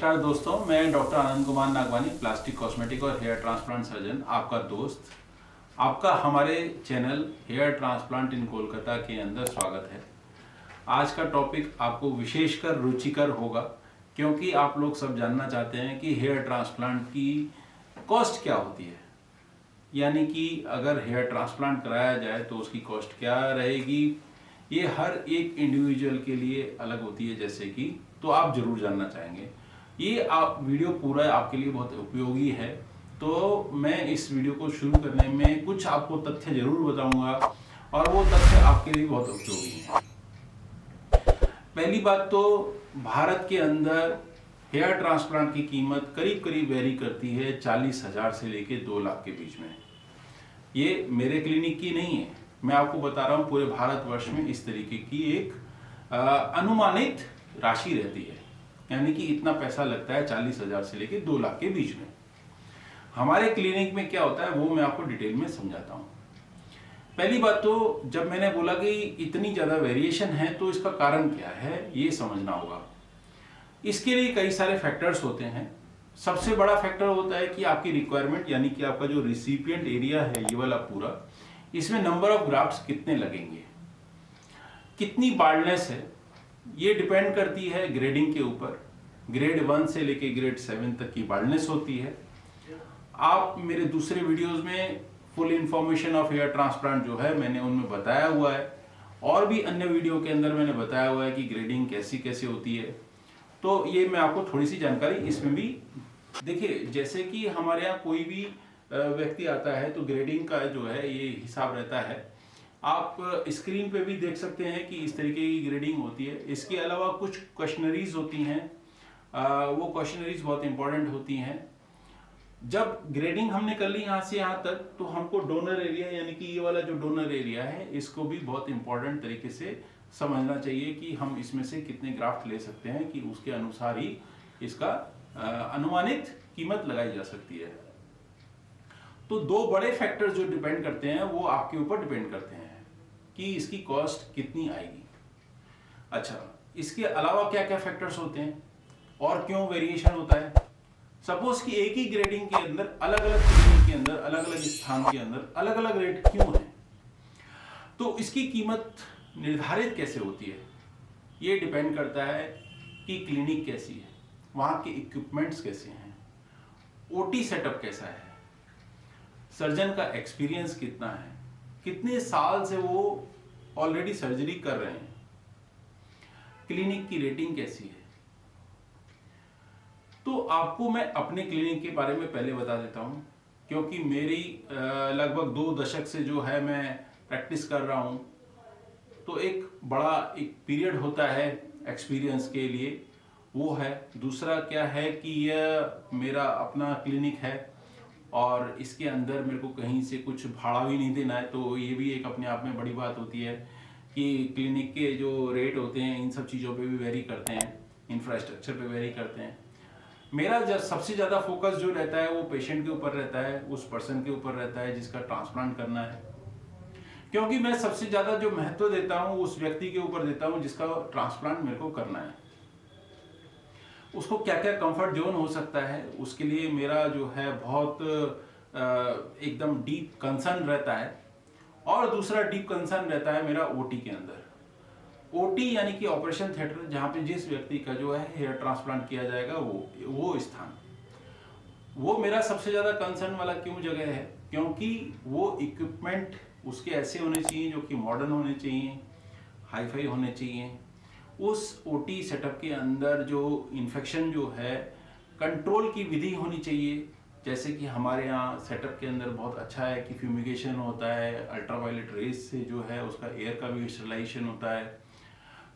नमस्कार दोस्तों, मैं doctor Anand Kumar Nagwani, plastic cosmetic और हेयर ट्रांसप्लांट सर्जन, आपका दोस्त। आपका हमारे चैनल हेयर ट्रांसप्लांट इन कोलकाता के अंदर स्वागत है। आज का टॉपिक आपको विशेषकर रुचिकर होगा, क्योंकि आप लोग सब जानना चाहते हैं कि हेयर ट्रांसप्लांट की कॉस्ट क्या होती है। यानी कि अगर हेयर ट्रांसप्लांट कराया जाए तो उसकी कॉस्ट क्या रहेगी, ये हर एक इंडिविजुअल के लिए अलग होती है। जैसे कि तो आप जरूर जानना चाहेंगे। ये आप वीडियो पूरा आपके लिए बहुत उपयोगी है, तो मैं इस वीडियो को शुरू करने में कुछ आपको तथ्य जरूर बताऊंगा और वो तथ्य आपके लिए बहुत उपयोगी है। पहली बात तो भारत के अंदर हेयर ट्रांसप्लांट की कीमत करीब करीब वेरी करती है 40,000 से लेके 2 लाख के बीच में। ये मेरे क्लिनिक की नहीं है, मैं आपको बता रहा हूँ पूरे भारतवर्ष में इस तरीके की एक अनुमानित राशि रहती है। यानी कि इतना पैसा लगता है 40,000 से लेके 2 लाख के बीच में। हमारे क्लिनिक में क्या होता है वो मैं आपको डिटेल में समझाता हूँ। पहली बात तो जब मैंने बोला कि इतनी ज़्यादा वेरिएशन है तो इसका कारण क्या है ये समझना होगा। इसके लिए कई सारे फैक्टर्स होते हैं। सबसे बड़ा फैक्टर होता है कि आपकी रिक्वायरमेंट, यानी कि आपका जो रिसिपिएंट एरिया है ये वाला पूरा, इसमें नंबर ऑफ ग्राफ्ट्स कितने लगेंगे, कितनी बाल्डनेस है, ये डिपेंड करती है ग्रेडिंग के ऊपर। ग्रेड 1 से लेके ग्रेड 7 तक की बाल्डनेस होती है। आप मेरे दूसरे वीडियोस में full information of hair transplant जो है मैंने उनमें बताया हुआ है, और भी अन्य वीडियो के अंदर मैंने बताया हुआ है कि ग्रेडिंग कैसी कैसी होती है। तो ये मैं आपको थोड़ी सी जानकारी इसमें भी देखिए। जैसे कि हमारे यहाँ कोई भी व्यक्ति आता है तो ग्रेडिंग का जो है ये हिसाब रहता है। आप स्क्रीन पे भी देख सकते हैं कि इस तरीके की ग्रेडिंग होती है। इसके अलावा कुछ क्वेश्चनरीज होती हैं, वो क्वेश्चनरीज बहुत इंपॉर्टेंट होती हैं। जब ग्रेडिंग हमने कर ली यहाँ से यहाँ तक, तो हमको डोनर एरिया, यानी कि ये वाला जो डोनर एरिया है, इसको भी बहुत इंपॉर्टेंट तरीके से समझना चाहिए कि हम इसमें से कितने ग्राफ्ट ले सकते हैं, कि उसके अनुसार ही इसका अनुमानित कीमत लगाई जा सकती है। तो 2 बड़े फैक्टर जो डिपेंड करते हैं वो आपके ऊपर डिपेंड करते हैं कि इसकी कॉस्ट कितनी आएगी। अच्छा, इसके अलावा क्या क्या फैक्टर्स होते हैं और क्यों वेरिएशन होता है। सपोज कि एक ही ग्रेडिंग के अंदर अलग अलग क्लिनिक के अंदर, अलग अलग स्थान के अंदर अलग अलग रेट क्यों है, तो इसकी कीमत निर्धारित कैसे होती है, ये डिपेंड करता है कि क्लिनिक कैसी है, वहां के इक्विपमेंट्स कैसे हैं, ओटी सेटअप कैसा है, सर्जन का एक्सपीरियंस कितना है, कितने साल से वो ऑलरेडी सर्जरी कर रहे हैं, क्लिनिक की रेटिंग कैसी है। तो आपको मैं अपने क्लिनिक के बारे में पहले बता देता हूं, क्योंकि मेरी लगभग 2 दशक से जो है मैं प्रैक्टिस कर रहा हूं। तो एक बड़ा एक पीरियड होता है एक्सपीरियंस के लिए, वो है। दूसरा क्या है कि यह मेरा अपना क्लिनिक है और इसके अंदर मेरे को कहीं से कुछ भाड़ा भी नहीं देना है। तो ये भी एक अपने आप में बड़ी बात होती है कि क्लिनिक के जो रेट होते हैं इन सब चीज़ों पे भी वेरी करते हैं, इंफ्रास्ट्रक्चर पे वेरी करते हैं। मेरा जब सबसे ज़्यादा फोकस जो रहता है वो पेशेंट के ऊपर रहता है, उस पर्सन के ऊपर रहता है जिसका ट्रांसप्लांट करना है। क्योंकि मैं सबसे ज़्यादा जो महत्व देता हूँ उस व्यक्ति के ऊपर देता हूँ जिसका ट्रांसप्लांट मेरे को करना है। उसको क्या क्या कंफर्ट जोन हो सकता है, उसके लिए मेरा जो है बहुत एकदम डीप कंसर्न रहता है। और दूसरा डीप कंसर्न रहता है मेरा ओटी के अंदर। ओटी यानी कि ऑपरेशन थिएटर, जहाँ पे जिस व्यक्ति का जो है हेयर ट्रांसप्लांट किया जाएगा वो स्थान, वो मेरा सबसे ज़्यादा कंसर्न वाला क्यों जगह है, क्योंकि वो इक्विपमेंट उसके ऐसे होने चाहिए जो कि मॉडर्न होने चाहिए, हाईफाई होने चाहिए। उस ओटी सेटअप के अंदर जो इन्फेक्शन जो है कंट्रोल की विधि होनी चाहिए। जैसे कि हमारे यहाँ सेटअप के अंदर बहुत अच्छा है कि फ्यूमिगेशन होता है, अल्ट्रावायलेट रेज से जो है उसका एयर का भी स्टरलाइजेशन होता है।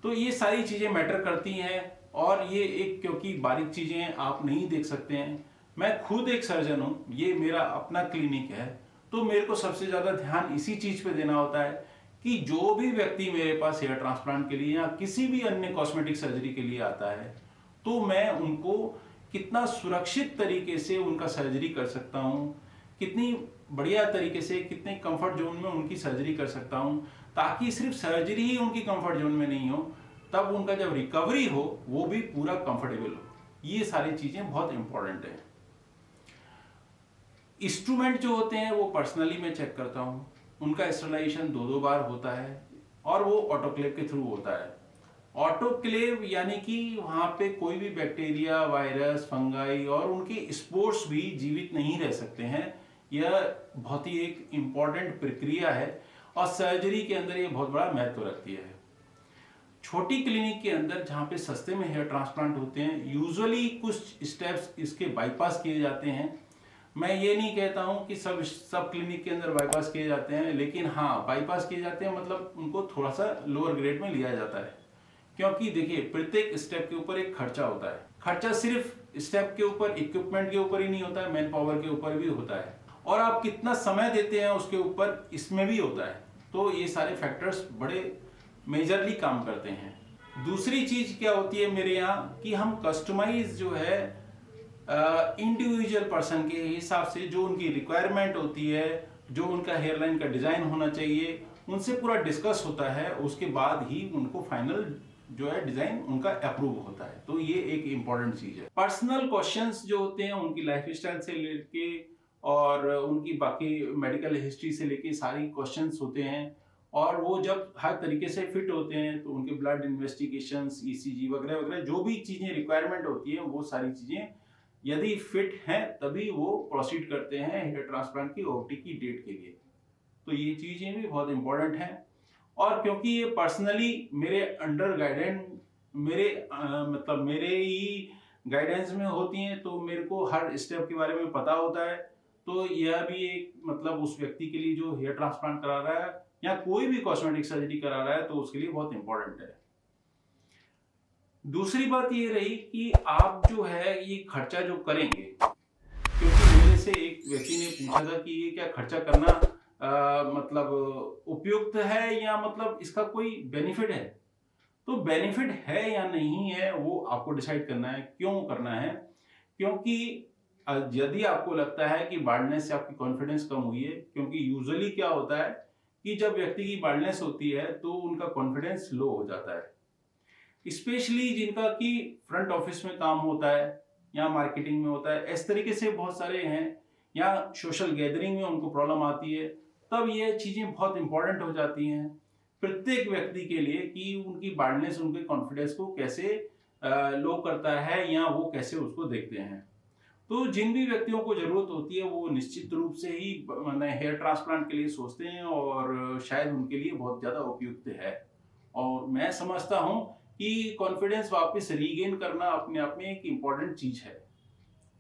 तो ये सारी चीज़ें मैटर करती हैं, और ये एक क्योंकि बारीक चीज़ें आप नहीं देख सकते हैं। मैं खुद एक सर्जन हूँ, ये मेरा अपना क्लिनिक है, तो मेरे को सबसे ज़्यादा ध्यान इसी चीज़ पे देना होता है कि जो भी व्यक्ति मेरे पास हेयर ट्रांसप्लांट के लिए या किसी भी अन्य कॉस्मेटिक सर्जरी के लिए आता है, तो मैं उनको कितना सुरक्षित तरीके से उनका सर्जरी कर सकता हूँ, कितनी बढ़िया तरीके से, कितने कंफर्ट जोन में उनकी सर्जरी कर सकता हूँ, ताकि सिर्फ सर्जरी ही उनकी कंफर्ट जोन में नहीं हो, तब उनका जब रिकवरी हो वो भी पूरा कंफर्टेबल हो। ये सारी चीज़ें बहुत इंपॉर्टेंट है। इंस्ट्रूमेंट जो होते हैं वो पर्सनली मैं चेक करता हूँ, उनका स्टरलाइजेशन 2-2 बार होता है और वो ऑटोक्लेव के थ्रू होता है। ऑटोक्लेव यानी कि वहाँ पे कोई भी बैक्टीरिया, वायरस, फंगाई और उनके स्पोर्स भी जीवित नहीं रह सकते हैं। यह बहुत ही एक इम्पॉर्टेंट प्रक्रिया है और सर्जरी के अंदर ये बहुत बड़ा महत्व रखती है। छोटी क्लिनिक के अंदर जहाँ पे सस्ते में हेयर ट्रांसप्लांट होते हैं, यूजुअली कुछ स्टेप्स इसके बाईपास किए जाते हैं। मैं ये नहीं कहता हूँ कि सब क्लिनिक के अंदर बाईपास किए जाते हैं, लेकिन हाँ बाईपास किए जाते हैं, मतलब उनको थोड़ा सा लोअर ग्रेड में लिया जाता है। क्योंकि देखिए प्रत्येक स्टेप के ऊपर एक खर्चा होता है। खर्चा सिर्फ स्टेप के ऊपर, इक्विपमेंट के ऊपर ही नहीं होता है, मैन पावर के ऊपर भी होता है और आप कितना समय देते हैं उसके ऊपर इसमें भी होता है। तो ये सारे फैक्टर्स बड़े मेजरली काम करते हैं। दूसरी चीज क्या होती है मेरे यहाँ कि हम कस्टमाइज जो है इंडिविजुअल पर्सन के हिसाब से जो उनकी रिक्वायरमेंट होती है, जो उनका हेयरलाइन का डिजाइन होना चाहिए, उनसे पूरा डिस्कस होता है। उसके बाद ही उनको फाइनल जो है डिजाइन उनका अप्रूव होता है। तो ये एक इंपॉर्टेंट चीज है। पर्सनल क्वेश्चंस जो होते हैं उनकी लाइफ स्टाइल से लेके और उनकी बाकी मेडिकल हिस्ट्री से लेके सारी क्वेश्चंस होते हैं और वो जब हर तरीके से फिट होते हैं तो उनके ब्लड इन्वेस्टिगेशंस, ईसीजी वगैरह वगैरह जो भी चीजें रिक्वायरमेंट होती है वो सारी चीजें यदि फिट हैं तभी वो प्रोसीड करते हैं हेयर ट्रांसप्लांट की ओटी की डेट के लिए। तो ये चीजें भी बहुत इंपॉर्टेंट हैं और क्योंकि ये पर्सनली मेरे अंडर गाइडेंस, मतलब मेरे ही गाइडेंस में होती हैं, तो मेरे को हर स्टेप के बारे में पता होता है। तो यह भी एक मतलब उस व्यक्ति के लिए जो हेयर ट्रांसप्लांट करा रहा है या कोई भी कॉस्मेटिक सर्जरी करा रहा है तो उसके लिए बहुत इंपॉर्टेंट है। दूसरी बात ये रही कि आप जो है ये खर्चा जो करेंगे, क्योंकि मेरे से एक व्यक्ति ने पूछा था कि ये क्या खर्चा करना मतलब उपयुक्त है या मतलब इसका कोई बेनिफिट है। तो बेनिफिट है या नहीं है वो आपको डिसाइड करना है। क्यों करना है? क्योंकि यदि आपको लगता है कि बार्डनेस से आपकी कॉन्फिडेंस कम हुई है, क्योंकि यूजुअली क्या होता है कि जब व्यक्ति की बार्डनेस होती है तो उनका कॉन्फिडेंस लो हो जाता है, स्पेशली जिनका कि फ्रंट ऑफिस में काम होता है या मार्केटिंग में होता है, इस तरीके से बहुत सारे हैं, या सोशल गैदरिंग में उनको प्रॉब्लम आती है, तब ये चीजें बहुत इंपॉर्टेंट हो जाती हैं प्रत्येक व्यक्ति के लिए कि उनकी बार्डनेस उनके कॉन्फिडेंस को कैसे लो करता है या वो कैसे उसको देखते हैं। तो जिन भी व्यक्तियों को जरूरत होती है वो निश्चित रूप से ही हेयर ट्रांसप्लांट के लिए सोचते हैं और शायद उनके लिए बहुत ज्यादा उपयुक्त है। और मैं समझता हूं कि कॉन्फिडेंस वापस रीगेन करना अपने आप में एक इम्पॉर्टेंट चीज है।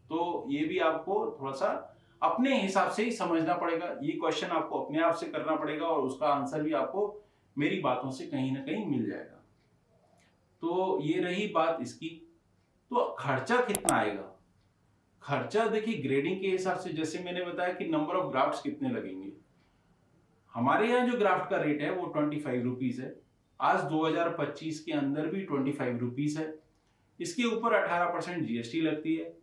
तो ये भी आपको थोड़ा सा अपने हिसाब से ही समझना पड़ेगा। ये क्वेश्चन आपको अपने आप से करना पड़ेगा और उसका आंसर भी आपको मेरी बातों से कहीं ना कहीं मिल जाएगा। तो ये रही बात इसकी। तो खर्चा कितना आएगा? खर्चा देखिए ग्रेडिंग के हिसाब से, जैसे मैंने बताया कि नंबर ऑफ ग्राफ्ट्स कितने लगेंगे। हमारे यहाँ जो ग्राफ्ट का रेट है वो 25 रुपीज है। आज 2025 के अंदर भी 25 रुपीज है। इसके ऊपर 18% जीएसटी लगती है।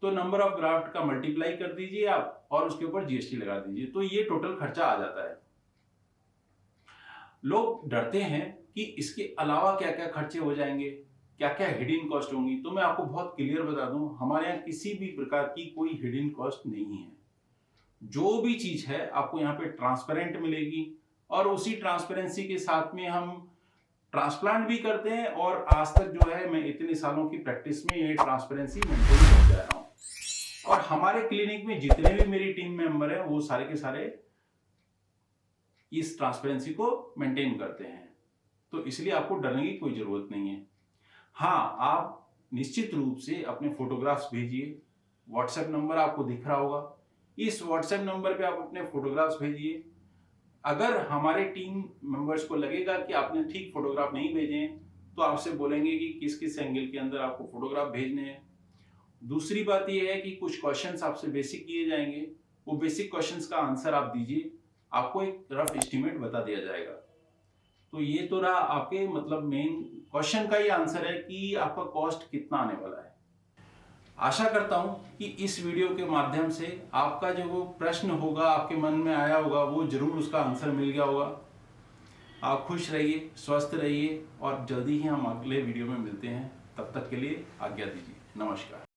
तो नंबर ऑफ ग्राफ्ट का मल्टीप्लाई कर दीजिए आप और उसके ऊपर जीएसटी लगा दीजिए, तो ये टोटल खर्चा आ जाता है। लोग डरते हैं कि इसके अलावा क्या क्या खर्चे हो जाएंगे, क्या क्या हिडन कॉस्ट होंगी। तो मैं आपको बहुत क्लियर बता दूं, हमारे यहाँ किसी भी प्रकार की कोई हिडन कॉस्ट नहीं है। जो भी चीज है आपको यहाँ पे ट्रांसपेरेंट मिलेगी और उसी ट्रांसपेरेंसी के साथ में हम ट्रांसप्लांट भी करते हैं और आज तक जो है मैं इतने सालों की प्रैक्टिस में ये ट्रांसपेरेंसी मेंटेन करते रहा हूँ। और हमारे क्लिनिक में जितने भी मेरी टीम मेंबर हैं वो सारे के सारे इस ट्रांसपेरेंसी को मेंटेन करते हैं। तो इसलिए आपको डरने की कोई जरूरत नहीं है। हाँ, आप निश्चित रूप से अपने फोटोग्राफ्स भेजिए। व्हाट्सएप नंबर आपको दिख रहा होगा, इस व्हाट्सएप नंबर पे आप अपने फोटोग्राफ्स भेजिए। अगर हमारे टीम मेंबर्स को लगेगा कि आपने ठीक फोटोग्राफ नहीं भेजे हैं तो आपसे बोलेंगे कि किस किस एंगल के अंदर आपको फोटोग्राफ भेजने हैं। दूसरी बात यह है कि कुछ क्वेश्चंस आपसे बेसिक किए जाएंगे, वो बेसिक क्वेश्चंस का आंसर आप दीजिए, आपको एक रफ एस्टिमेट बता दिया जाएगा। तो ये तो रहा आपके मतलब मेन क्वेश्चन का ही आंसर है कि आपका कॉस्ट कितना आने वाला है। आशा करता हूं कि इस वीडियो के माध्यम से आपका जो वो प्रश्न होगा आपके मन में आया होगा वो जरूर उसका आंसर मिल गया होगा। आप खुश रहिए, स्वस्थ रहिए और जल्दी ही हम अगले वीडियो में मिलते हैं। तब तक के लिए आज्ञा दीजिए। नमस्कार।